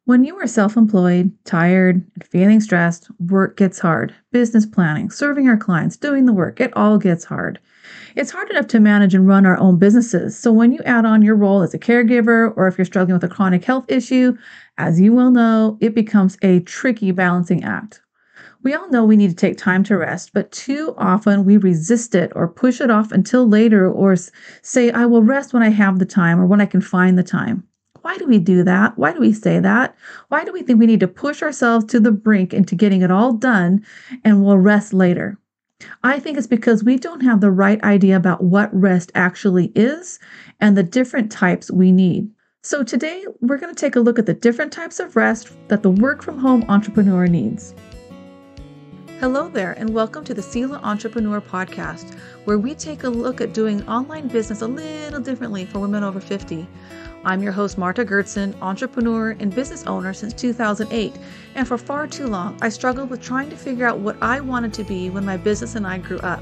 When you are self employed, tired, and feeling stressed, work gets hard. Business planning, serving our clients, doing the work, it all gets hard. It's hard enough to manage and run our own businesses. So when you add on your role as a caregiver, or if you're struggling with a chronic health issue, as you will know, it becomes a tricky balancing act. We all know we need to take time to rest, but too often we resist it or push it off until later or say, I will rest when I have the time or when I can find the time. Why do we do that? Why do we say that? Why do we think we need to push ourselves to the brink into getting it all done and we'll rest later? I think it's because we don't have the right idea about what rest actually is and the different types we need. So today we're going to take a look at the different types of rest that the work from home entrepreneur needs. Hello there, and welcome to the Selah Entrepreneur podcast, where we take a look at doing online business a little differently for women over 50. I'm your host, Marta Gertson, entrepreneur and business owner since 2008, and for far too long, I struggled with trying to figure out what I wanted to be when my business and I grew up.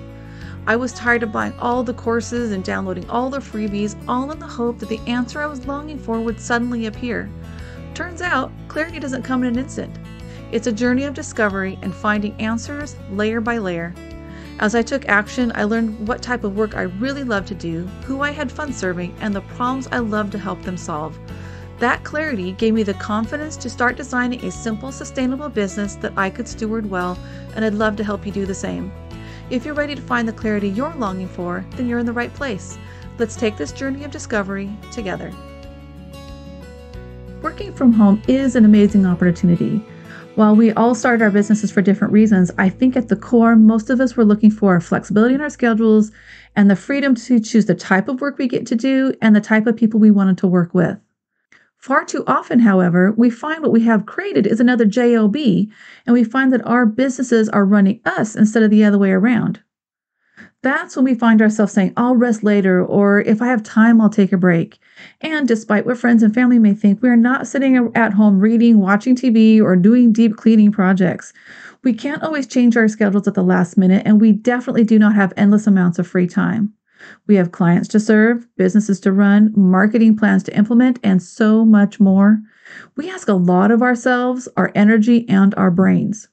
I was tired of buying all the courses and downloading all the freebies, all in the hope that the answer I was longing for would suddenly appear. Turns out, clarity doesn't come in an instant. It's a journey of discovery and finding answers layer by layer. As I took action, I learned what type of work I really loved to do, who I had fun serving, and the problems I loved to help them solve. That clarity gave me the confidence to start designing a simple, sustainable business that I could steward well, and I'd love to help you do the same. If you're ready to find the clarity you're longing for, then you're in the right place. Let's take this journey of discovery together. Working from home is an amazing opportunity. While we all started our businesses for different reasons, I think at the core, most of us were looking for flexibility in our schedules and the freedom to choose the type of work we get to do and the type of people we wanted to work with. Far too often, however, we find what we have created is another job, and we find that our businesses are running us instead of the other way around. That's when we find ourselves saying, I'll rest later, or if I have time, I'll take a break. And despite what friends and family may think, we are not sitting at home reading, watching TV, or doing deep cleaning projects. We can't always change our schedules at the last minute, and we definitely do not have endless amounts of free time. We have clients to serve, businesses to run, marketing plans to implement, and so much more. We ask a lot of ourselves, our energy, and our brains.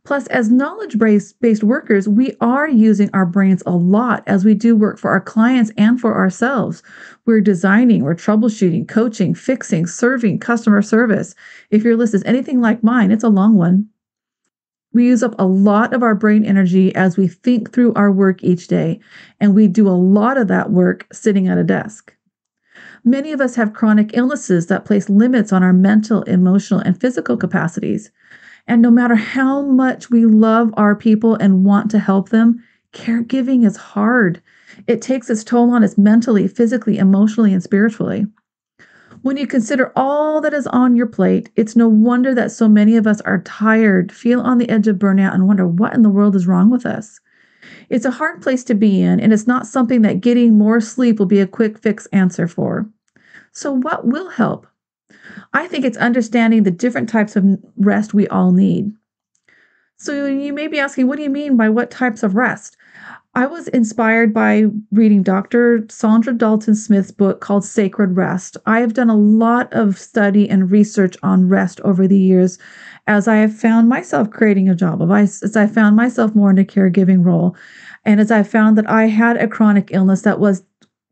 Plus, as knowledge-based workers, we are using our brains a lot as we do work for our clients and for ourselves. We're designing, we're troubleshooting, coaching, fixing, serving, customer service. If your list is anything like mine, it's a long one. We use up a lot of our brain energy as we think through our work each day, and we do a lot of that work sitting at a desk. Many of us have chronic illnesses that place limits on our mental, emotional, and physical capacities. And no matter how much we love our people and want to help them, caregiving is hard. It takes its toll on us mentally, physically, emotionally, and spiritually. When you consider all that is on your plate, it's no wonder that so many of us are tired, feel on the edge of burnout, and wonder what in the world is wrong with us. It's a hard place to be in, and it's not something that getting more sleep will be a quick fix answer for. So what will help? I think it's understanding the different types of rest we all need. So you may be asking, what do you mean by what types of rest? I was inspired by reading Dr. Sandra Dalton Smith's book called Sacred Rest. I have done a lot of study and research on rest over the years as I have found myself creating a job, as I found myself more in a caregiving role, and as I found that I had a chronic illness that was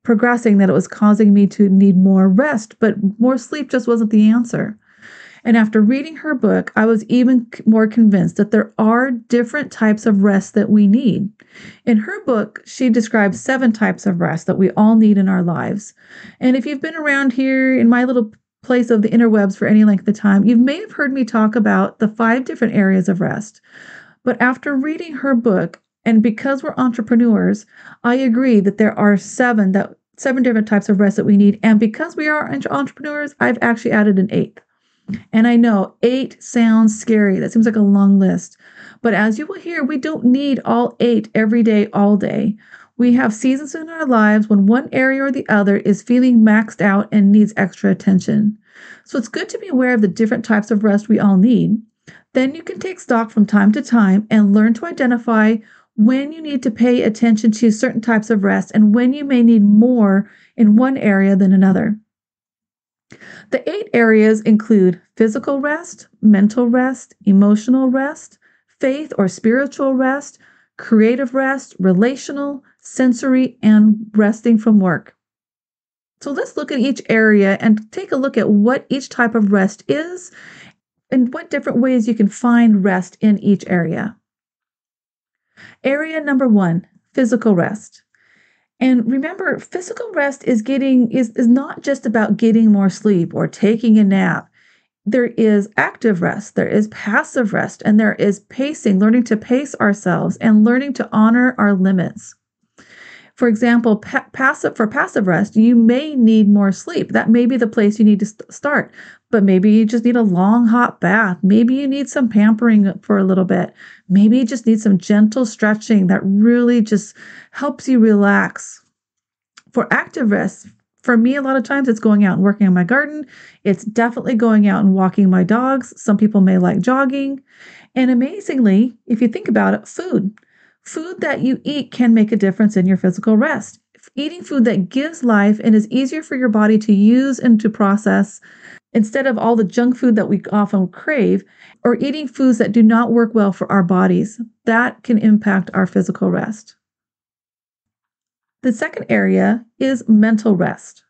progressing, that it was causing me to need more rest, but more sleep just wasn't the answer. And after reading her book, I was even more convinced that there are different types of rest that we need. In her book, she describes 7 types of rest that we all need in our lives. And if you've been around here in my little place of the interwebs for any length of time, you may have heard me talk about the 5 different areas of rest. But after reading her book, and because we're entrepreneurs, I agree that there are 7 different types of rest that we need. And because we are entrepreneurs, I've actually added an 8th. And I know 8 sounds scary. That seems like a long list. But as you will hear, we don't need all 8 every day, all day. We have seasons in our lives when one area or the other is feeling maxed out and needs extra attention. So it's good to be aware of the different types of rest we all need. Then you can take stock from time to time and learn to identify when you need to pay attention to certain types of rest and when you may need more in one area than another. The 8 areas include physical rest, mental rest, emotional rest, faith or spiritual rest, creative rest, relational, sensory, and resting from work. So let's look at each area and take a look at what each type of rest is and what different ways you can find rest in each area. Area number 1, physical rest. And remember, physical rest is not just about getting more sleep or taking a nap. There is active rest, there is passive rest, and there is pacing, learning to pace ourselves and learning to honor our limits. For example, passive rest, you may need more sleep. That may be the place you need to start, but maybe you just need a long hot bath. Maybe you need some pampering for a little bit. Maybe you just need some gentle stretching that really just helps you relax. For active rest, for me, a lot of times it's going out and working on my garden. It's definitely going out and walking my dogs. Some people may like jogging. And amazingly, if you think about it, food that you eat can make a difference in your physical rest. Eating food that gives life and is easier for your body to use and to process instead of all the junk food that we often crave, or eating foods that do not work well for our bodies, that can impact our physical rest. The second area is mental rest.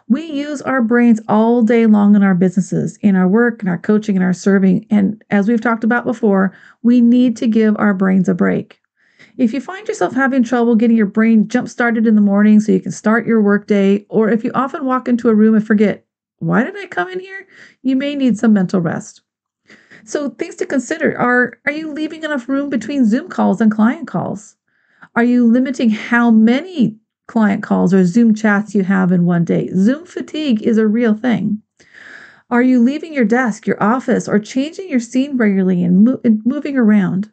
We use our brains all day long in our businesses, in our work, in our coaching, in our serving. And as we've talked about before, we need to give our brains a break. If you find yourself having trouble getting your brain jump started in the morning so you can start your workday, or if you often walk into a room and forget, why did I come in here? You may need some mental rest. So things to consider are you leaving enough room between Zoom calls and client calls? Are you limiting how many client calls or Zoom chats you have in one day? Zoom fatigue is a real thing. Are you leaving your desk, your office, or changing your scene regularly and moving around?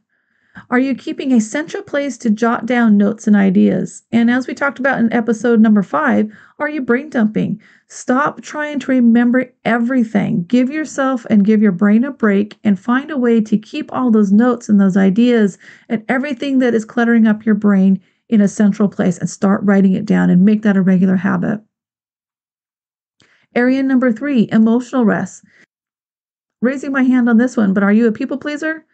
Are you keeping a central place to jot down notes and ideas? And as we talked about in episode number 5, are you brain dumping? Stop trying to remember everything. Give yourself and give your brain a break and find a way to keep all those notes and those ideas and everything that is cluttering up your brain in a central place and start writing it down and make that a regular habit. Area number 3, emotional rest. Raising my hand on this one, but are you a people pleaser?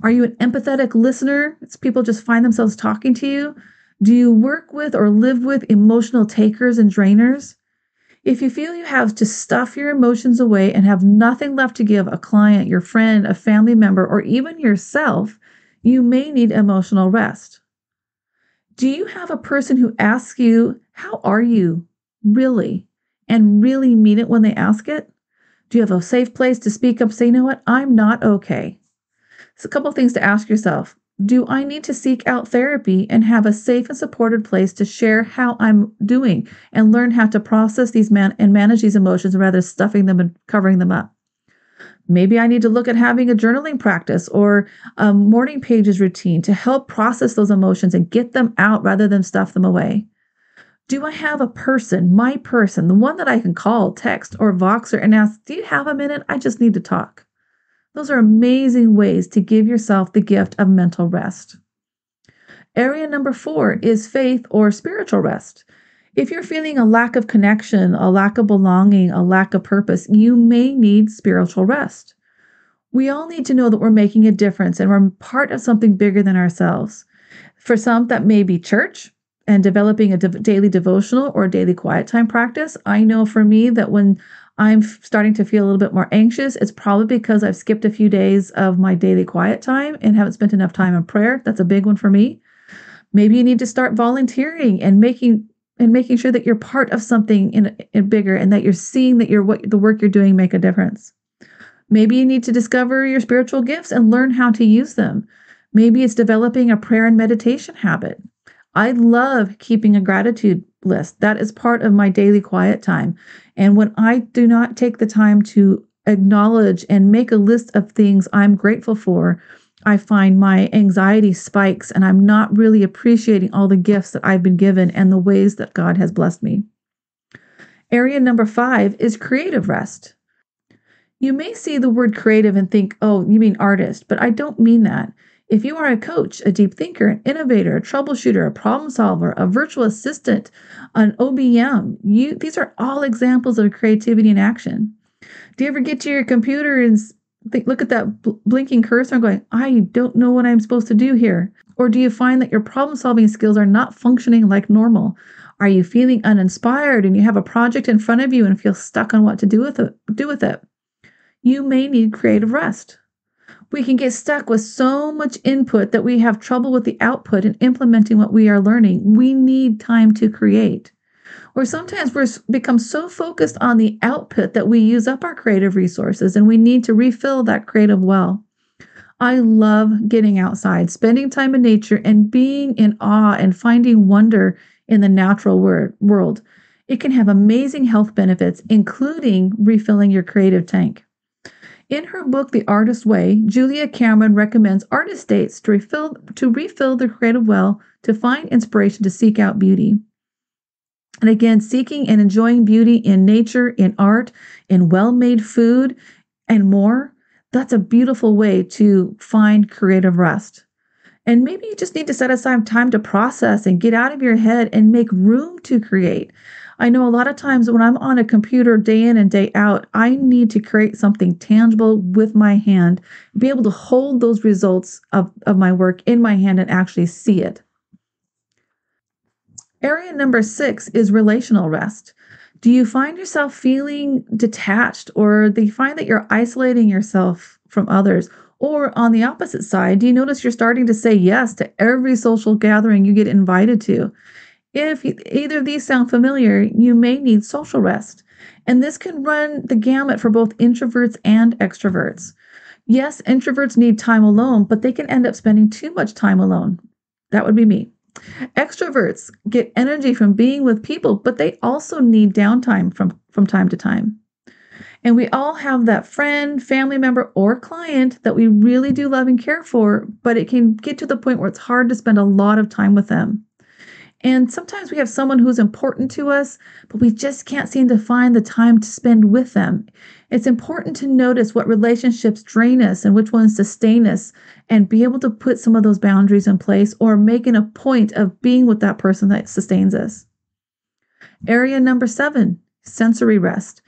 Are you an empathetic listener? It's people just find themselves talking to you. Do you work with or live with emotional takers and drainers? If you feel you have to stuff your emotions away and have nothing left to give a client, your friend, a family member, or even yourself, you may need emotional rest. Do you have a person who asks you, how are you, really, and really mean it when they ask it? Do you have a safe place to speak up, say, you know what, I'm not okay? So a couple of things to ask yourself. Do I need to seek out therapy and have a safe and supported place to share how I'm doing and learn how to process these and manage these emotions rather than stuffing them and covering them up? Maybe I need to look at having a journaling practice or a morning pages routine to help process those emotions and get them out rather than stuff them away. Do I have a person, my person, the one that I can call, text, or Voxer and ask, do you have a minute? I just need to talk. Those are amazing ways to give yourself the gift of mental rest. Area number 4 is faith or spiritual rest. If you're feeling a lack of connection, a lack of belonging, a lack of purpose, you may need spiritual rest. We all need to know that we're making a difference and we're part of something bigger than ourselves. For some, that may be church and developing a daily devotional or daily quiet time practice. I know for me that when I'm starting to feel a little bit more anxious, it's probably because I've skipped a few days of my daily quiet time and haven't spent enough time in prayer. That's a big one for me. Maybe you need to start volunteering and making sure that you're part of something in bigger and that you're seeing that the work you're doing make a difference. Maybe you need to discover your spiritual gifts and learn how to use them. Maybe it's developing a prayer and meditation habit. I love keeping a gratitude list. That is part of my daily quiet time. And when I do not take the time to acknowledge and make a list of things I'm grateful for, I find my anxiety spikes and I'm not really appreciating all the gifts that I've been given and the ways that God has blessed me. Area number 5 is creative rest. You may see the word creative and think, oh, you mean artist, but I don't mean that. If you are a coach, a deep thinker, an innovator, a troubleshooter, a problem solver, a virtual assistant, an OBM, these are all examples of creativity in action. Do you ever get to your computer and look at that blinking cursor and going, I don't know what I'm supposed to do here? Or do you find that your problem solving skills are not functioning like normal? Are you feeling uninspired and you have a project in front of you and feel stuck on what to do with it? You may need creative rest. We can get stuck with so much input that we have trouble with the output and implementing what we are learning. We need time to create. Or sometimes we become so focused on the output that we use up our creative resources and we need to refill that creative well. I love getting outside, spending time in nature, and being in awe and finding wonder in the natural world. It can have amazing health benefits, including refilling your creative tank. In her book, The Artist's Way, Julia Cameron recommends artist dates to refill their creative well, to find inspiration, to seek out beauty. And again, seeking and enjoying beauty in nature, in art, in well-made food, and more, that's a beautiful way to find creative rest. And maybe you just need to set aside time to process and get out of your head and make room to create. I know a lot of times when I'm on a computer day in and day out, I need to create something tangible with my hand, be able to hold those results of my work in my hand and actually see it. Area number 6 is relational rest. Do you find yourself feeling detached, or do you find that you're isolating yourself from others? Or on the opposite side, do you notice you're starting to say yes to every social gathering you get invited to? If either of these sound familiar, you may need social rest. And this can run the gamut for both introverts and extroverts. Yes, introverts need time alone, but they can end up spending too much time alone. That would be me. Extroverts get energy from being with people, but they also need downtime from time to time. And we all have that friend, family member, or client that we really do love and care for, but it can get to the point where it's hard to spend a lot of time with them. And sometimes we have someone who's important to us, but we just can't seem to find the time to spend with them. It's important to notice what relationships drain us and which ones sustain us, and be able to put some of those boundaries in place, or making a point of being with that person that sustains us. Area number 7, sensory rest.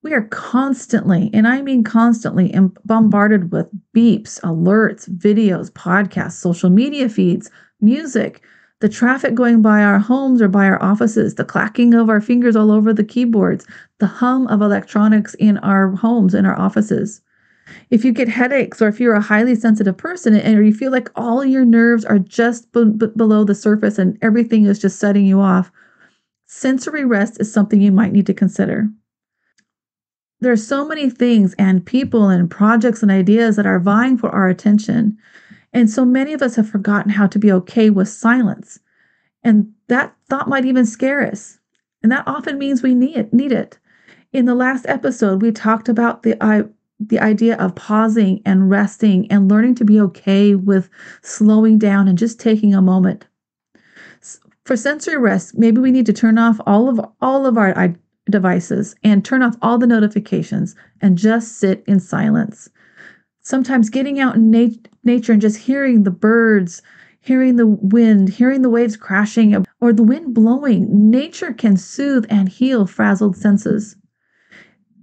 We are constantly, and I mean constantly, bombarded with beeps, alerts, videos, podcasts, social media feeds, music, the traffic going by our homes or by our offices, the clacking of our fingers all over the keyboards, the hum of electronics in our homes, in our offices. If you get headaches, or if you're a highly sensitive person and you feel like all your nerves are just below the surface and everything is just setting you off, sensory rest is something you might need to consider. There are so many things and people and projects and ideas that are vying for our attention. And so many of us have forgotten how to be okay with silence. And that thought might even scare us. And that often means we need it. In the last episode, we talked about the idea of pausing and resting and learning to be okay with slowing down and just taking a moment. For sensory rest, maybe we need to turn off all of our devices and turn off all the notifications and just sit in silence. Sometimes getting out in nature and just hearing the birds, hearing the wind, hearing the waves crashing, or the wind blowing, nature can soothe and heal frazzled senses.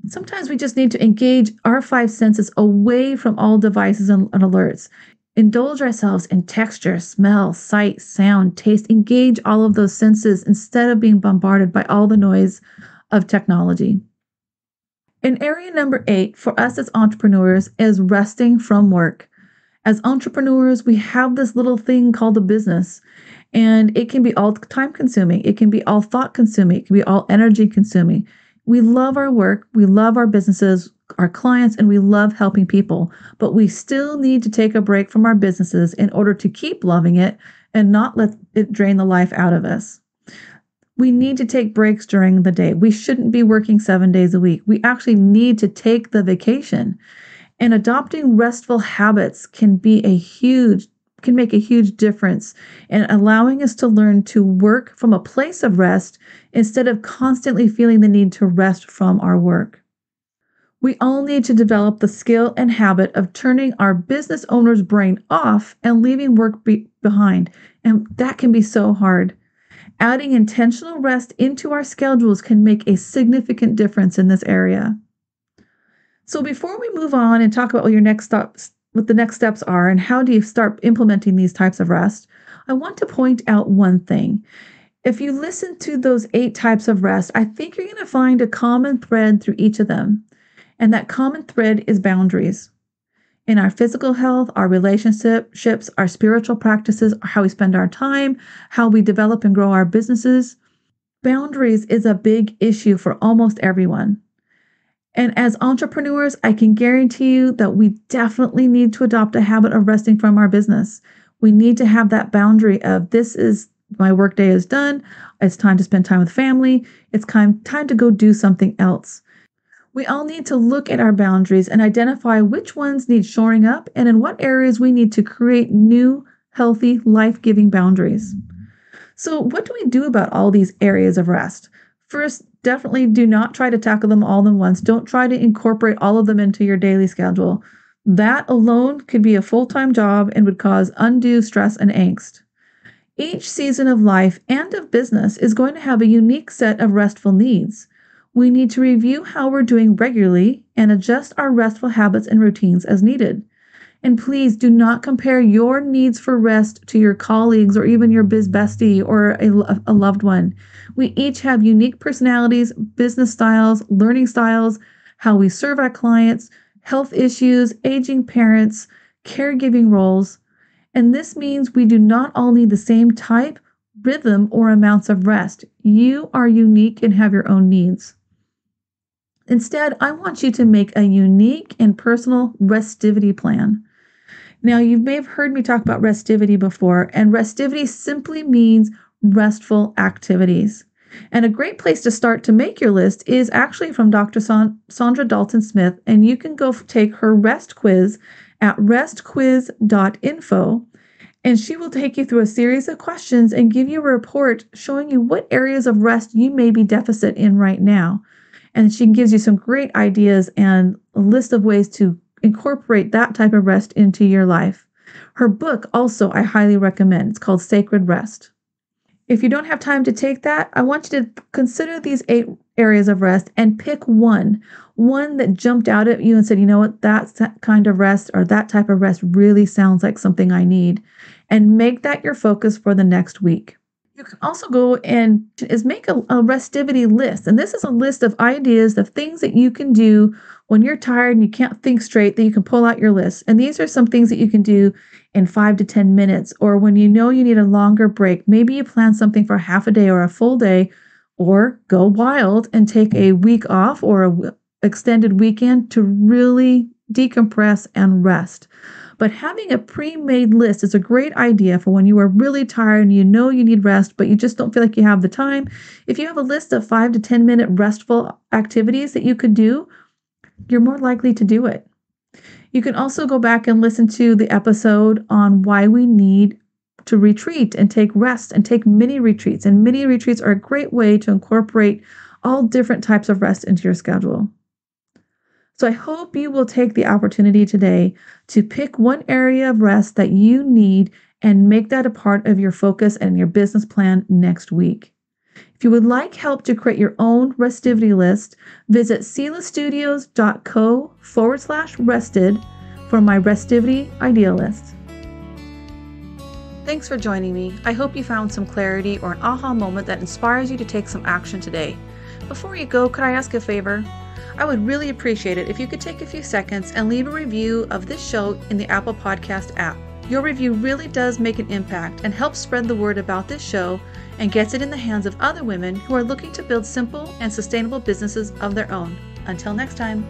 Sometimes we just need to engage our 5 senses away from all devices and alerts. Indulge ourselves in texture, smell, sight, sound, taste. Engage all of those senses instead of being bombarded by all the noise of technology. And area number 8 for us as entrepreneurs is resting from work. As entrepreneurs, we have this little thing called a business, and it can be all time consuming. It can be all thought consuming. It can be all energy consuming. We love our work. We love our businesses, our clients, and we love helping people, but we still need to take a break from our businesses in order to keep loving it and not let it drain the life out of us. We need to take breaks during the day. We shouldn't be working 7 days a week. We actually need to take the vacation. And adopting restful habits can make a huge difference in allowing us to learn to work from a place of rest instead of constantly feeling the need to rest from our work. We all need to develop the skill and habit of turning our business owner's brain off and leaving work behind. And that can be so hard. Adding intentional rest into our schedules can make a significant difference in this area. So before we move on and talk about what the next steps are and how do you start implementing these types of rest, I want to point out one thing. If you listen to those 8 types of rest, I think you're going to find a common thread through each of them. And that common thread is boundaries. In our physical health, our relationships, our spiritual practices, how we spend our time, how we develop and grow our businesses, boundaries is a big issue for almost everyone. And as entrepreneurs, I can guarantee you that we definitely need to adopt a habit of resting from our business. We need to have that boundary of my workday is done. It's time to spend time with family. It's time to go do something else. We all need to look at our boundaries and identify which ones need shoring up and in what areas we need to create new, healthy, life-giving boundaries. So what do we do about all these areas of rest? First, definitely do not try to tackle them all at once. Don't try to incorporate all of them into your daily schedule. That alone could be a full-time job and would cause undue stress and angst. Each season of life and of business is going to have a unique set of restful needs. We need to review how we're doing regularly and adjust our restful habits and routines as needed. And please do not compare your needs for rest to your colleagues or even your biz bestie or a loved one. We each have unique personalities, business styles, learning styles, how we serve our clients, health issues, aging parents, caregiving roles. And this means we do not all need the same type, rhythm, or amounts of rest. You are unique and have your own needs. Instead, I want you to make a unique and personal restivity plan. Now, you may have heard me talk about restivity before, and restivity simply means restful activities. And a great place to start to make your list is actually from Dr. Sandra Dalton-Smith, and you can go take her rest quiz at restquiz.info, and she will take you through a series of questions and give you a report showing you what areas of rest you may be deficit in right now. And she gives you some great ideas and a list of ways to incorporate that type of rest into your life. Her book also I highly recommend. It's called Sacred Rest. If you don't have time to take that, I want you to consider these 8 areas of rest and pick one that jumped out at you and said, you know what, that kind of rest or that type of rest really sounds like something I need, and make that your focus for the next week. You can also go and make a restivity list. And this is a list of ideas of things that you can do when you're tired and you can't think straight, that you can pull out your list. And these are some things that you can do in 5 to 10 minutes, or when you know you need a longer break. Maybe you plan something for half a day or a full day, or go wild and take a week off or an extended weekend to really decompress and rest. But having a pre-made list is a great idea for when you are really tired and you know you need rest, but you just don't feel like you have the time. If you have a list of 5 to 10 minute restful activities that you could do, you're more likely to do it. You can also go back and listen to the episode on why we need to retreat and take rest and take mini retreats. And mini retreats are a great way to incorporate all different types of rest into your schedule. So I hope you will take the opportunity today to pick one area of rest that you need and make that a part of your focus and your business plan next week. If you would like help to create your own restivity list, visit selahstudios.co/rested for my restivity idea list. Thanks for joining me. I hope you found some clarity or an aha moment that inspires you to take some action today. Before you go, could I ask a favor? I would really appreciate it if you could take a few seconds and leave a review of this show in the Apple Podcast app. Your review really does make an impact and helps spread the word about this show and gets it in the hands of other women who are looking to build simple and sustainable businesses of their own. Until next time.